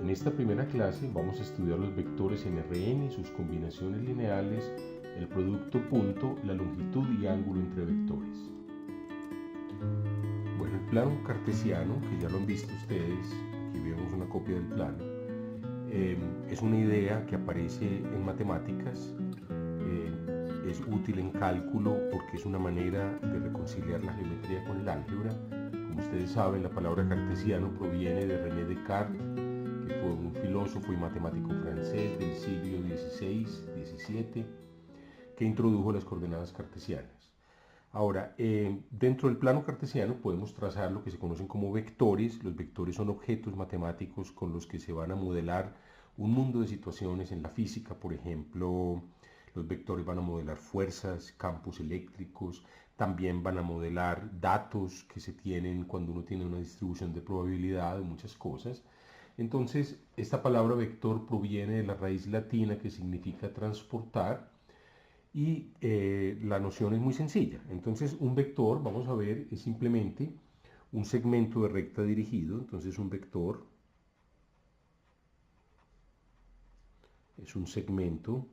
En esta primera clase vamos a estudiar los vectores en Rn, sus combinaciones lineales, el producto punto, la longitud y ángulo entre vectores. Bueno, el plano cartesiano, que ya lo han visto ustedes, aquí vemos una copia del plano, es una idea que aparece en matemáticas, es útil en cálculo porque es una manera de reconciliar la geometría con el álgebra. Como ustedes saben, la palabra cartesiano proviene de René Descartes, que fue un filósofo y matemático francés del siglo XVI-XVII, que introdujo las coordenadas cartesianas. Ahora, dentro del plano cartesiano podemos trazar lo que se conocen como vectores. Los vectores son objetos matemáticos con los que se van a modelar un mundo de situaciones en la física. Por ejemplo, los vectores van a modelar fuerzas, campos eléctricos, también van a modelar datos que se tienen cuando uno tiene una distribución de probabilidad de muchas cosas. Entonces, esta palabra vector proviene de la raíz latina que significa transportar, y la noción es muy sencilla. Entonces, un vector, vamos a ver, es simplemente un segmento de recta dirigido. Entonces, un vector es un segmento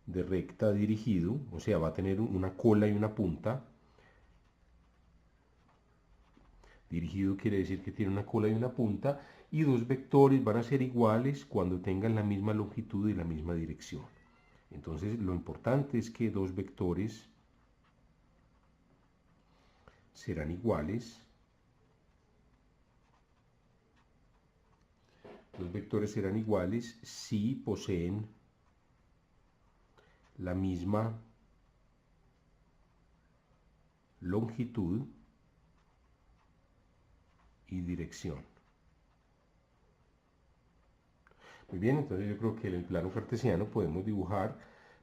de recta dirigido, o sea, va a tener una cola y una punta. Dirigido quiere decir que tiene una cola y una punta, y dos vectores van a ser iguales cuando tengan la misma longitud y la misma dirección. Entonces, lo importante es que dos vectores serán iguales. Los vectores serán iguales si poseen la misma longitud y dirección. Muy bien, entonces yo creo que en el plano cartesiano podemos dibujar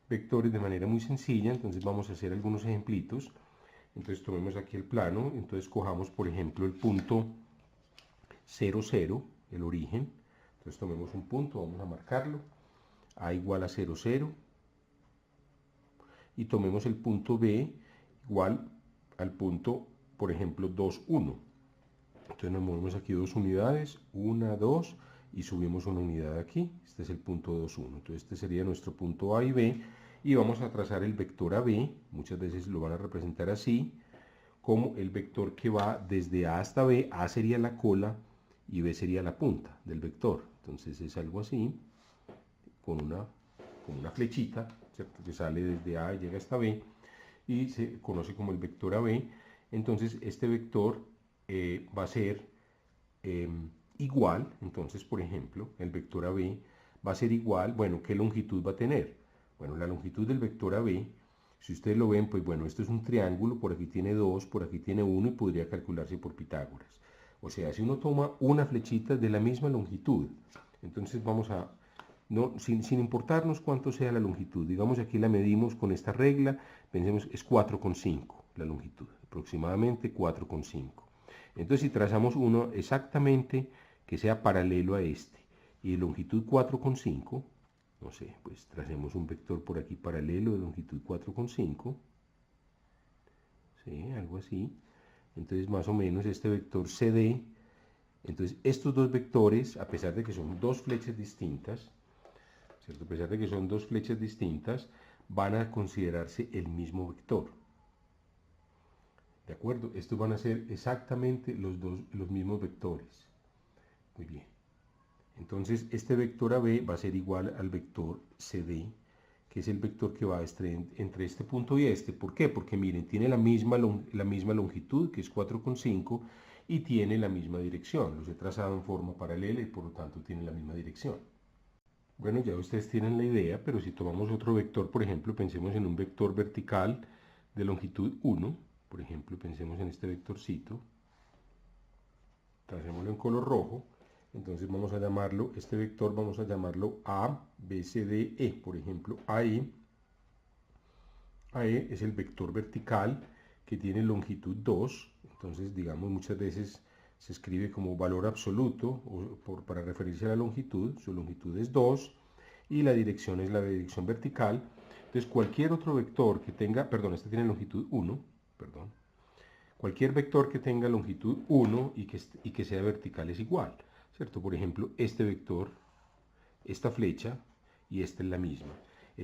vectores de manera muy sencilla. Entonces vamos a hacer algunos ejemplitos. Entonces tomemos aquí el plano, entonces cojamos por ejemplo el punto 0, 0, el origen. Entonces tomemos un punto, vamos a marcarlo, A igual a 0, 0, y tomemos el punto B igual al punto, por ejemplo, 2, 1. Entonces nos movemos aquí 2 unidades, 1, 2, y subimos una unidad aquí. Este es el punto 2, 1. Entonces este sería nuestro punto A y B, y vamos a trazar el vector AB. Muchas veces lo van a representar así, como el vector que va desde A hasta B. A sería la cola y B sería la punta del vector. Entonces es algo así, con una flechita, ¿cierto?, que sale desde A y llega hasta B, y se conoce como el vector AB. Entonces este vector va a ser igual. Entonces, por ejemplo, el vector AB va a ser igual, bueno, ¿qué longitud va a tener? Bueno, la longitud del vector AB, si ustedes lo ven, pues bueno, esto es un triángulo, por aquí tiene 2, por aquí tiene 1, y podría calcularse por Pitágoras. O sea, si uno toma una flechita de la misma longitud, entonces vamos a, no, sin importarnos cuánto sea la longitud, digamos aquí la medimos con esta regla, pensemos es 4,5 la longitud, aproximadamente 4,5. Entonces, si trazamos uno exactamente que sea paralelo a este y de longitud 4,5, no sé, pues tracemos un vector por aquí paralelo de longitud 4,5, ¿sí? Algo así. Entonces, más o menos este vector CD, entonces estos dos vectores, a pesar de que son dos flechas distintas, ¿cierto?, a pesar de que son dos flechas distintas, van a considerarse el mismo vector. ¿De acuerdo? Estos van a ser exactamente los mismos vectores. Muy bien. Entonces, este vector AB va a ser igual al vector CD, que es el vector que va entre este punto y este. ¿Por qué? Porque miren, tiene la misma longitud, que es 4,5, y tiene la misma dirección. Los he trazado en forma paralela y por lo tanto tienen la misma dirección. Bueno, ya ustedes tienen la idea, pero si tomamos otro vector, por ejemplo, pensemos en un vector vertical de longitud 1. Por ejemplo, pensemos en este vectorcito, tracémoslo en color rojo. Entonces vamos a llamarlo, este vector vamos a llamarlo A, B, C, D, E. Por ejemplo, AE es el vector vertical que tiene longitud 2. Entonces, digamos, muchas veces se escribe como valor absoluto para referirse a la longitud. Su longitud es 2 y la dirección es la dirección vertical. Entonces, cualquier otro vector que tenga, perdón, este tiene longitud 1, perdón. Cualquier vector que tenga longitud 1 y que sea vertical es igual, ¿cierto? Por ejemplo, este vector, esta flecha y esta es la misma.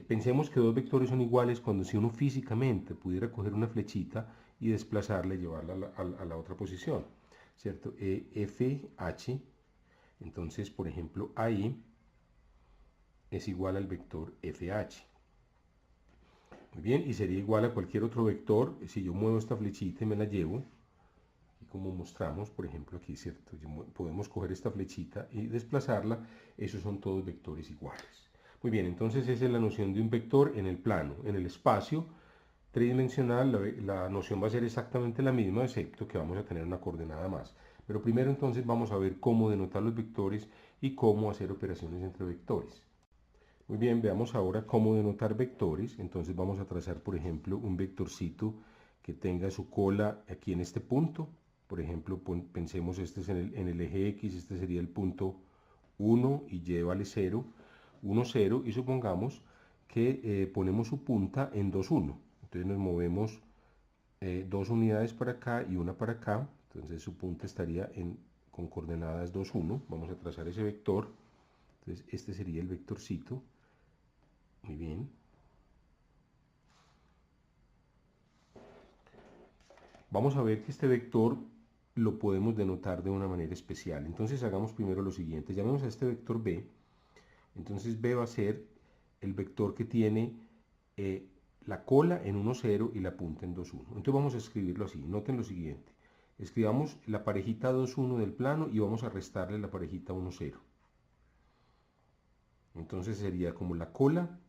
Pensemos que dos vectores son iguales cuando si uno físicamente pudiera coger una flechita y desplazarla y llevarla a la otra posición, ¿cierto? FH, entonces, por ejemplo, ahí es igual al vector FH. Muy bien, y sería igual a cualquier otro vector si yo muevo esta flechita y me la llevo. Y como mostramos, por ejemplo, aquí, ¿cierto? Podemos coger esta flechita y desplazarla. Esos son todos vectores iguales. Muy bien, entonces esa es la noción de un vector en el plano. En el espacio tridimensional la noción va a ser exactamente la misma, excepto que vamos a tener una coordenada más. Pero primero entonces vamos a ver cómo denotar los vectores y cómo hacer operaciones entre vectores. Muy bien, veamos ahora cómo denotar vectores. Entonces vamos a trazar, por ejemplo, un vectorcito que tenga su cola aquí en este punto. Por ejemplo, pensemos este es en el eje X, este sería el punto 1 y y vale 0, 1, 0, y supongamos que ponemos su punta en 2, 1. Entonces nos movemos 2 unidades para acá y una para acá. Entonces su punta estaría con coordenadas 2, 1. Vamos a trazar ese vector. Entonces este sería el vectorcito. Muy bien. Vamos a ver que este vector lo podemos denotar de una manera especial. Entonces hagamos primero lo siguiente. Llamemos a este vector B. Entonces B va a ser el vector que tiene la cola en 1, 0 y la punta en 2, 1. Entonces vamos a escribirlo así. Noten lo siguiente. Escribamos la parejita 2, 1 del plano y vamos a restarle la parejita 1, 0. Entonces sería como la cola,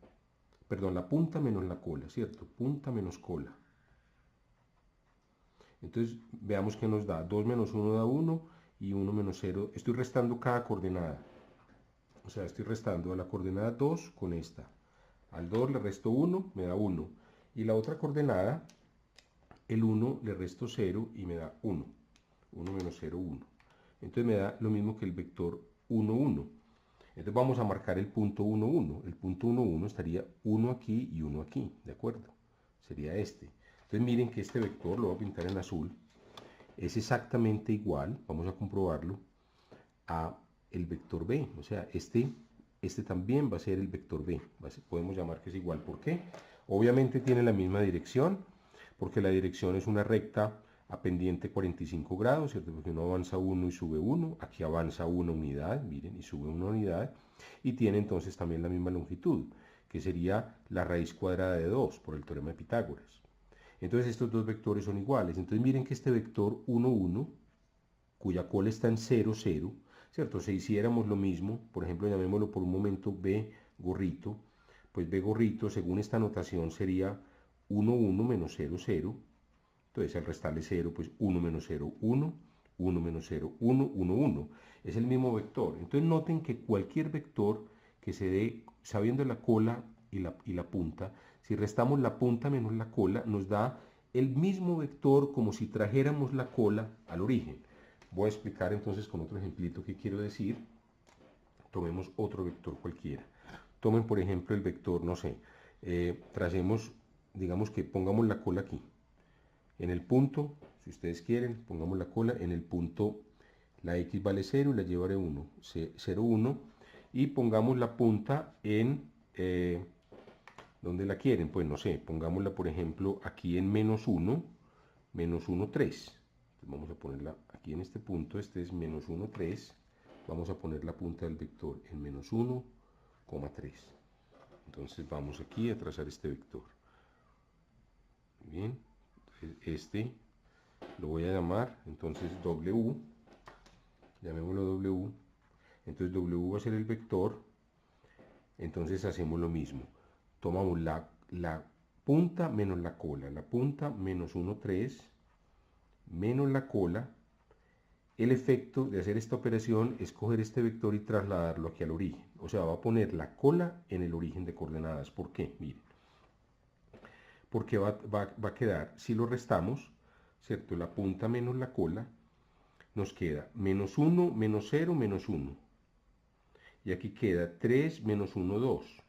perdón, la punta menos la cola, ¿cierto? Punta menos cola. Entonces veamos que nos da 2 menos 1 da 1 y 1 menos 0. Estoy restando cada coordenada. O sea, estoy restando a la coordenada 2 con esta. Al 2 le resto 1, me da 1. Y la otra coordenada, el 1 le resto 0 y me da 1. 1 menos 0, 1. Entonces me da lo mismo que el vector 1, 1. Entonces vamos a marcar el punto 1, 1. El punto 1, 1 estaría 1 aquí y 1 aquí, ¿de acuerdo? Sería este. Entonces miren que este vector, lo voy a pintar en azul, es exactamente igual, vamos a comprobarlo, a el vector B. O sea, este también va a ser el vector B. Podemos llamar que es igual. ¿Por qué? Obviamente tiene la misma dirección, porque la dirección es una recta a pendiente 45 grados, ¿cierto? Porque uno avanza 1 y sube 1, aquí avanza 1 unidad, miren, y sube 1 unidad, y tiene entonces también la misma longitud, que sería la raíz cuadrada de 2 por el teorema de Pitágoras. Entonces estos dos vectores son iguales. Entonces miren que este vector 1, 1, cuya cola está en 0, 0, ¿cierto? Si hiciéramos lo mismo, por ejemplo, llamémoslo por un momento B gorrito, pues B gorrito, según esta notación, sería 1, 1 menos 0, 0. Entonces al restarle 0, pues 1 menos 0, 1, 1 menos 0, 1, 1, 1. Es el mismo vector. Entonces noten que cualquier vector que se dé sabiendo la cola y la punta, si restamos la punta menos la cola, nos da el mismo vector como si trajéramos la cola al origen. Voy a explicar entonces con otro ejemplito qué quiero decir. Tomemos otro vector cualquiera. Tomen por ejemplo el vector, no sé, tracemos, digamos que pongamos la cola aquí. En el punto, si ustedes quieren, pongamos la cola en el punto, la X vale 0 y la Y vale 1, 0, 1. Y pongamos la punta en, ¿dónde la quieren? Pues no sé, pongámosla por ejemplo aquí en menos 1, 3. Vamos a ponerla aquí en este punto, este es menos 1, 3. Vamos a poner la punta del vector en menos 1, 3. Entonces vamos aquí a trazar este vector. Muy bien, este lo voy a llamar entonces W, llamémoslo W. Entonces W va a ser el vector. Entonces hacemos lo mismo, tomamos la punta menos la cola, la punta menos 1, 3 menos la cola. El efecto de hacer esta operación es coger este vector y trasladarlo aquí al origen. O sea, va a poner la cola en el origen de coordenadas. ¿Por qué? Miren. Porque va a quedar, si lo restamos, ¿cierto? La punta menos la cola, nos queda menos 1, menos 0, menos 1. Y aquí queda 3 menos 1, 2.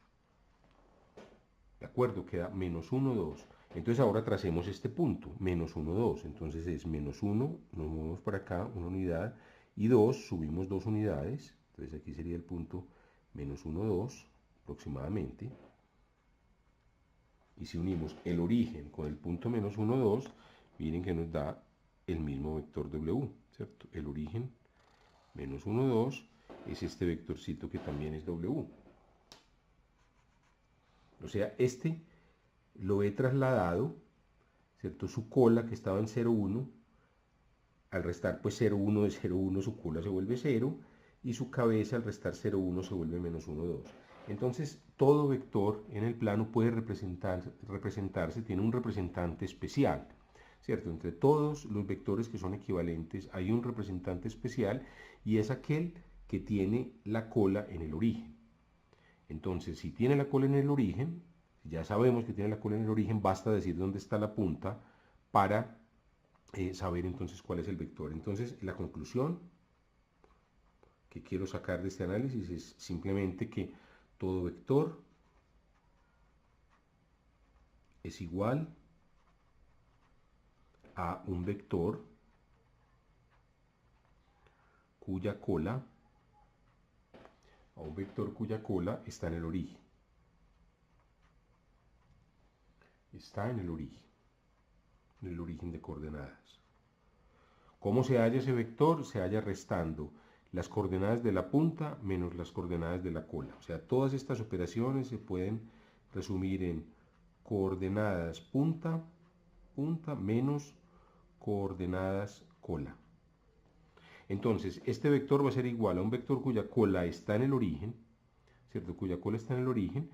¿De acuerdo? Queda menos 1, 2. Entonces ahora tracemos este punto, menos 1, 2. Entonces es menos 1, nos movemos para acá, una unidad, y 2, subimos 2 unidades. Entonces aquí sería el punto menos 1, 2, aproximadamente. Y si unimos el origen con el punto menos 1, 2, miren que nos da el mismo vector W, ¿cierto? El origen menos 1, 2 es este vectorcito que también es W. O sea, este lo he trasladado, ¿cierto? Su cola que estaba en 0, 1, al restar pues 0, 1 de 0, 1 su cola se vuelve 0 y su cabeza al restar 0, 1 se vuelve menos 1, 2. Entonces todo vector en el plano puede representarse, tiene un representante especial, ¿cierto? Entre todos los vectores que son equivalentes hay un representante especial y es aquel que tiene la cola en el origen. Entonces, si tiene la cola en el origen, ya sabemos que tiene la cola en el origen, basta decir dónde está la punta para saber entonces cuál es el vector. Entonces, la conclusión que quiero sacar de este análisis es simplemente que todo vector es igual a un vector cuya cola está en el origen. Está en el origen de coordenadas. ¿Cómo se halla ese vector? Se halla restando las coordenadas de la punta menos las coordenadas de la cola. O sea, todas estas operaciones se pueden resumir en coordenadas punta menos coordenadas cola. Entonces, este vector va a ser igual a un vector cuya cola está en el origen, ¿cierto? Cuya cola está en el origen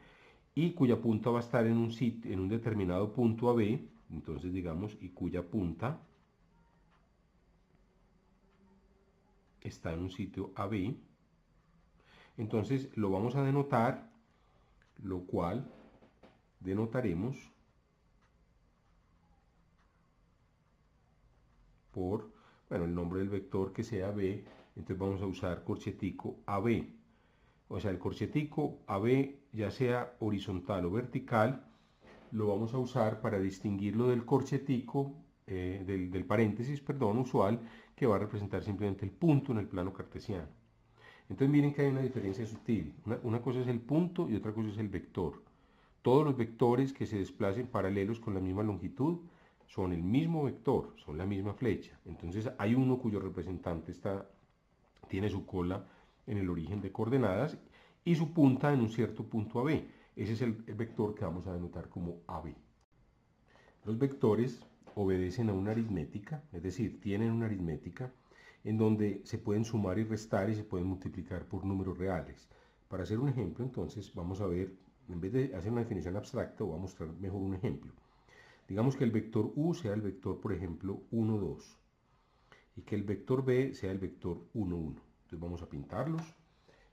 y cuya punta va a estar en un sitio, en un determinado punto AB, entonces digamos, y cuya punta está en un sitio AB. Entonces lo vamos a denotar, lo cual denotaremos por, bueno, el nombre del vector que sea B, entonces vamos a usar corchetico AB. O sea, el corchetico AB, ya sea horizontal o vertical, lo vamos a usar para distinguirlo del corchetico, del paréntesis, perdón, usual, que va a representar simplemente el punto en el plano cartesiano. Entonces miren que hay una diferencia sutil. Una cosa es el punto y otra cosa es el vector. Todos los vectores que se desplacen paralelos con la misma longitud son el mismo vector, son la misma flecha. Entonces hay uno cuyo representante tiene su cola en el origen de coordenadas y su punta en un cierto punto AB. Ese es el vector que vamos a denotar como AB. Los vectores obedecen a una aritmética, es decir, tienen una aritmética en donde se pueden sumar y restar y se pueden multiplicar por números reales. Para hacer un ejemplo, entonces, vamos a ver, en vez de hacer una definición abstracta, voy a mostrar mejor un ejemplo. Digamos que el vector U sea el vector, por ejemplo, 1, 2, y que el vector B sea el vector 1, 1. Entonces vamos a pintarlos.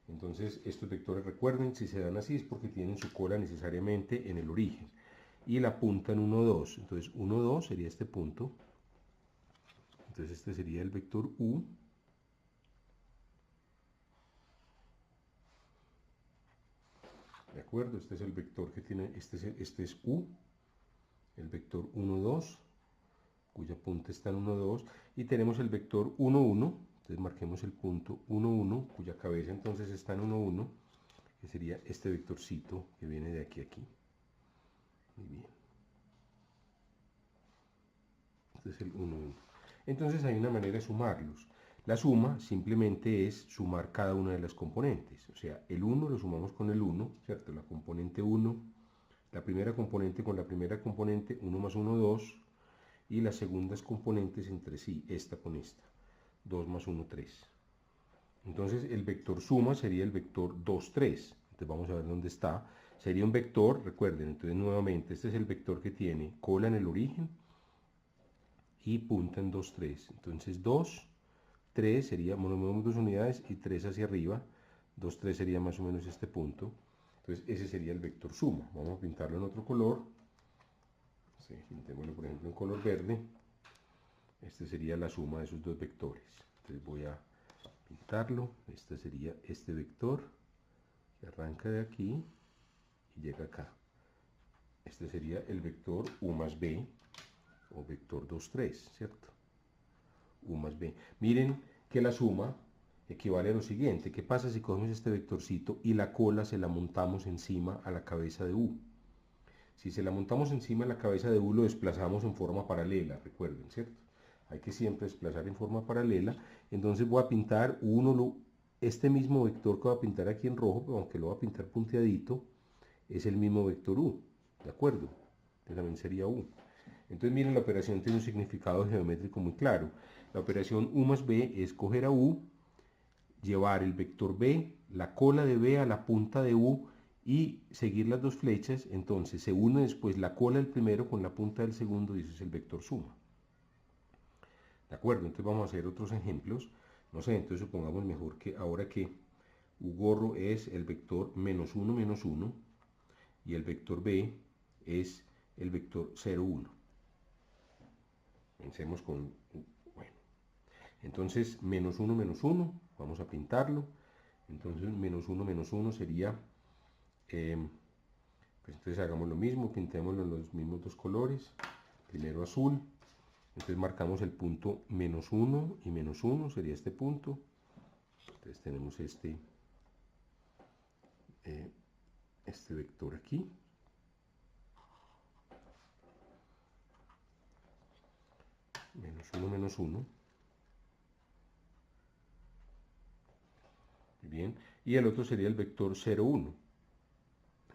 Entonces, estos vectores, recuerden, si se dan así es porque tienen su cola necesariamente en el origen. Y la punta en 1, 2. Entonces, 1, 2 sería este punto. Entonces, este sería el vector U. ¿De acuerdo? Este es el vector que tiene, este es U, el vector 1, 2, cuya punta está en 1, 2, y tenemos el vector 1, 1, entonces marquemos el punto 1, 1, cuya cabeza entonces está en 1, 1, que sería este vectorcito que viene de aquí a aquí. Muy bien. Este es el 1, 1. Entonces hay una manera de sumarlos. La suma simplemente es sumar cada una de las componentes. O sea, el 1 lo sumamos con el 1, ¿cierto? La componente 1, la primera componente con la primera componente, 1 más 1, 2. Y las segundas componentes entre sí, esta con esta. 2 más 1, 3. Entonces el vector suma sería el vector 2, 3. Entonces vamos a ver dónde está. Sería un vector, recuerden, entonces nuevamente, este es el vector que tiene cola en el origen y punta en 2, 3. Entonces 2, 3 sería, bueno, movemos 2 unidades y 3 hacia arriba. 2, 3 sería más o menos este punto. Entonces ese sería el vector suma. Vamos a pintarlo en otro color. Sí, pintémoslo por ejemplo en color verde. Este sería la suma de esos dos vectores. Entonces voy a pintarlo. Este sería este vector que arranca de aquí y llega acá. Este sería el vector u más b, o vector 2, 3, ¿cierto? U más b. Miren que la suma equivale a lo siguiente. ¿Qué pasa si cogemos este vectorcito y la cola se la montamos encima a la cabeza de u? Si se la montamos encima de la cabeza de u, lo desplazamos en forma paralela, recuerden, ¿cierto? Hay que siempre desplazar en forma paralela. Entonces voy a pintar este mismo vector que voy a pintar aquí en rojo, pero aunque lo voy a pintar punteadito, es el mismo vector u, ¿de acuerdo? Entonces también sería u. Entonces miren, la operación tiene un significado geométrico muy claro. La operación u más b es coger a u, llevar el vector b, la cola de b a la punta de u y seguir las dos flechas. Entonces se une después la cola del primero con la punta del segundo y ese es el vector suma. ¿De acuerdo? Entonces vamos a hacer otros ejemplos. No sé, entonces supongamos mejor que ahora que u gorro es el vector menos 1, y el vector b es el vector 0, 1. Pensemos con, bueno, entonces menos 1, vamos a pintarlo. Entonces menos 1 sería, pues entonces hagamos lo mismo, pintémoslo en los mismos dos colores. Primero azul, entonces marcamos el punto menos 1 y menos 1, sería este punto. Entonces tenemos este vector aquí. Menos 1. Bien, y el otro sería el vector 0, 1.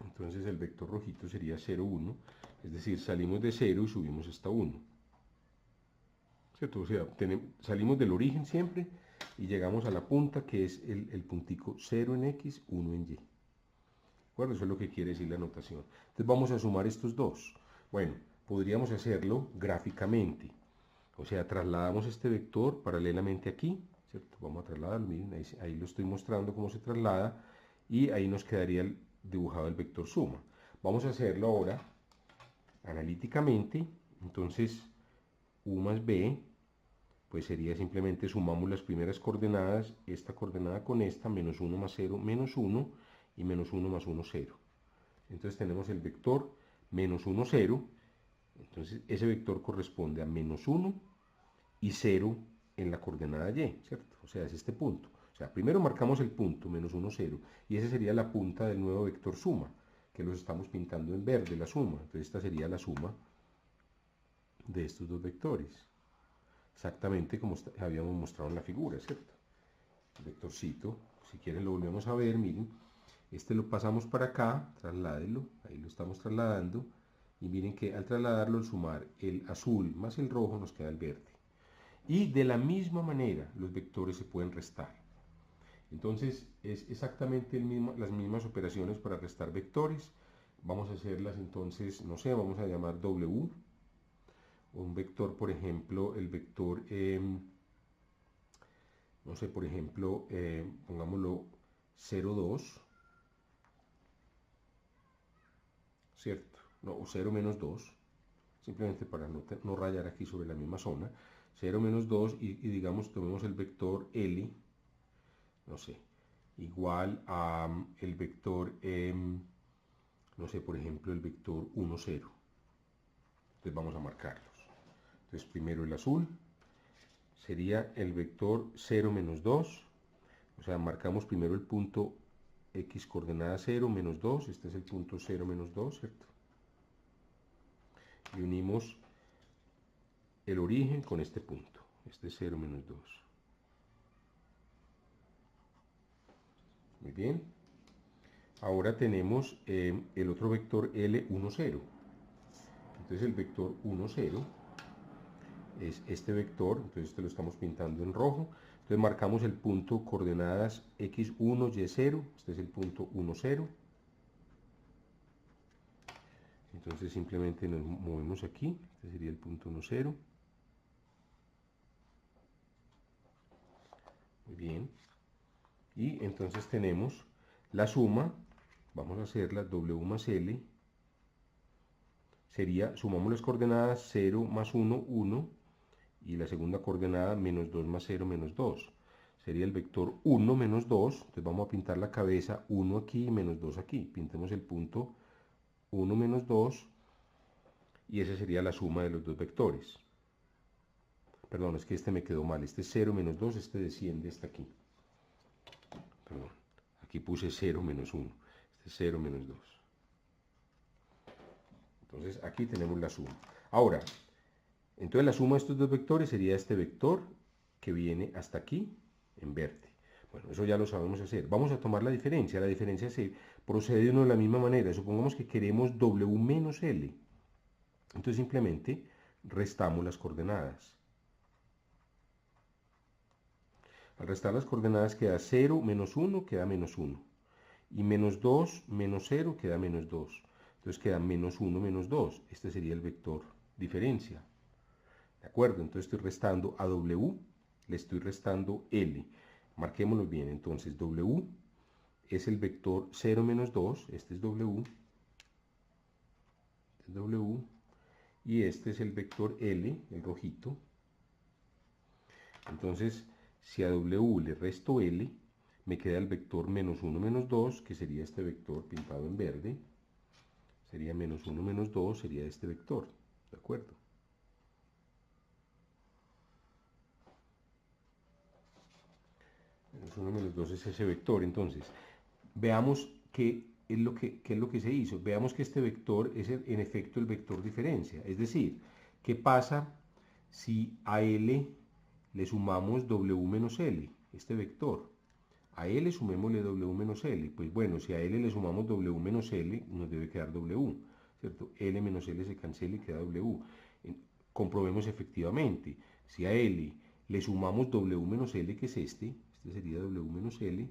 Entonces el vector rojito sería 0, 1, es decir, salimos de 0 y subimos hasta 1. ¿Cierto? O sea, salimos del origen siempre y llegamos a la punta, que es el puntico 0 en X, 1 en Y. Bueno, eso es lo que quiere decir la notación. Entonces vamos a sumar estos dos. Bueno, podríamos hacerlo gráficamente. O sea, trasladamos este vector paralelamente aquí, ¿cierto? Vamos a trasladarlo, miren, ahí lo estoy mostrando cómo se traslada, y ahí nos quedaría dibujado el vector suma. Vamos a hacerlo ahora analíticamente. Entonces, u más b, pues sería simplemente sumamos las primeras coordenadas, esta coordenada con esta, menos 1 más 0, menos 1, y menos 1 más 1, 0. Entonces tenemos el vector menos 1, 0. Entonces ese vector corresponde a menos 1 y 0 en la coordenada y, ¿cierto? O sea, es este punto. O sea, primero marcamos el punto, menos 1, 0, y ese sería la punta del nuevo vector suma, que los estamos pintando en verde, la suma. Entonces esta sería la suma de estos dos vectores. Exactamente como habíamos mostrado en la figura, ¿cierto? El vectorcito, si quieren lo volvemos a ver, miren, este lo pasamos para acá, trasládenlo, ahí lo estamos trasladando, y miren que al trasladarlo, al sumar el azul más el rojo, nos queda el verde. Y de la misma manera, los vectores se pueden restar. Entonces, es exactamente las mismas operaciones para restar vectores. Vamos a hacerlas entonces, no sé, vamos a llamar W. Un vector, por ejemplo, el vector, no sé, por ejemplo, pongámoslo 0, 2, ¿cierto? No, o 0 menos 2, simplemente para no rayar aquí sobre la misma zona. 0 menos 2 y digamos, tomemos el vector L, no sé, igual a el vector, no sé, por ejemplo, el vector 1, 0. Entonces vamos a marcarlos. Entonces primero el azul sería el vector 0 menos 2, o sea, marcamos primero el punto X coordenada 0 menos 2, este es el punto 0 menos 2, ¿cierto? Y unimos el origen con este punto, este es 0 menos 2. Muy bien. Ahora tenemos el otro vector L, 1, 0. Entonces el vector 1, 0 es este vector, entonces este lo estamos pintando en rojo. Entonces marcamos el punto coordenadas x1, y0, este es el punto 1, 0. Entonces simplemente nos movemos aquí, este sería el punto 1, 0. Muy bien. Y entonces tenemos la suma, vamos a hacerla W más L, sería, sumamos las coordenadas 0 más 1, 1, y la segunda coordenada menos 2 más 0, menos 2. Sería el vector 1 menos 2, entonces vamos a pintar la cabeza 1 aquí y menos 2 aquí. Pintemos el punto 1 menos 2, y esa sería la suma de los dos vectores. Perdón, es que este me quedó mal, este es 0 menos 2, este desciende hasta aquí. Perdón, aquí puse 0 menos 1, este es 0 menos 2. Entonces aquí tenemos la suma. Ahora, entonces la suma de estos dos vectores sería este vector que viene hasta aquí en verde. Bueno, eso ya lo sabemos hacer. Vamos a tomar la diferencia. La diferencia se procede de la misma manera. Supongamos que queremos W menos L. Entonces simplemente restamos las coordenadas. Al restar las coordenadas queda 0 menos 1, queda menos 1. Y menos 2 menos 0 queda menos 2. Entonces queda menos 1 menos 2. Este sería el vector diferencia. ¿De acuerdo? Entonces estoy restando a W, le estoy restando L. Marquémoslo bien. Entonces W es el vector 0 menos 2. Este es W. Este es W. Y este es el vector L, el rojito. Entonces, si a W le resto L, me queda el vector menos 1 menos 2, que sería este vector pintado en verde. Sería menos 1 menos 2, sería este vector. ¿De acuerdo? Menos 1 menos 2 es ese vector. Entonces, veamos qué es lo que se hizo. Veamos que este vector es en efecto el vector diferencia. Es decir, ¿qué pasa si a L le sumamos W menos L? Este vector. A L sumémosle W menos L. Pues bueno, si a L le sumamos W menos L, nos debe quedar W. ¿Cierto? L menos L se cancela y queda W. Comprobemos efectivamente. Si a L le sumamos W menos L, que es este sería W menos L.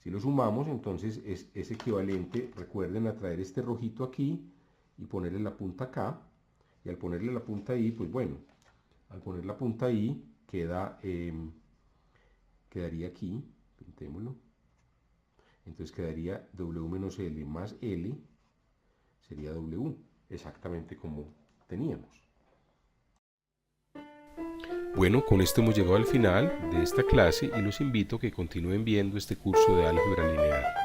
Si lo sumamos, entonces es equivalente, recuerden, a traer este rojito aquí y ponerle la punta acá. Y al ponerle la punta ahí, pues bueno, al poner la punta ahí, quedaría aquí, pintémoslo. Entonces quedaría W menos L más L, sería W, exactamente como teníamos. Bueno, con esto hemos llegado al final de esta clase y los invito a que continúen viendo este curso de álgebra lineal.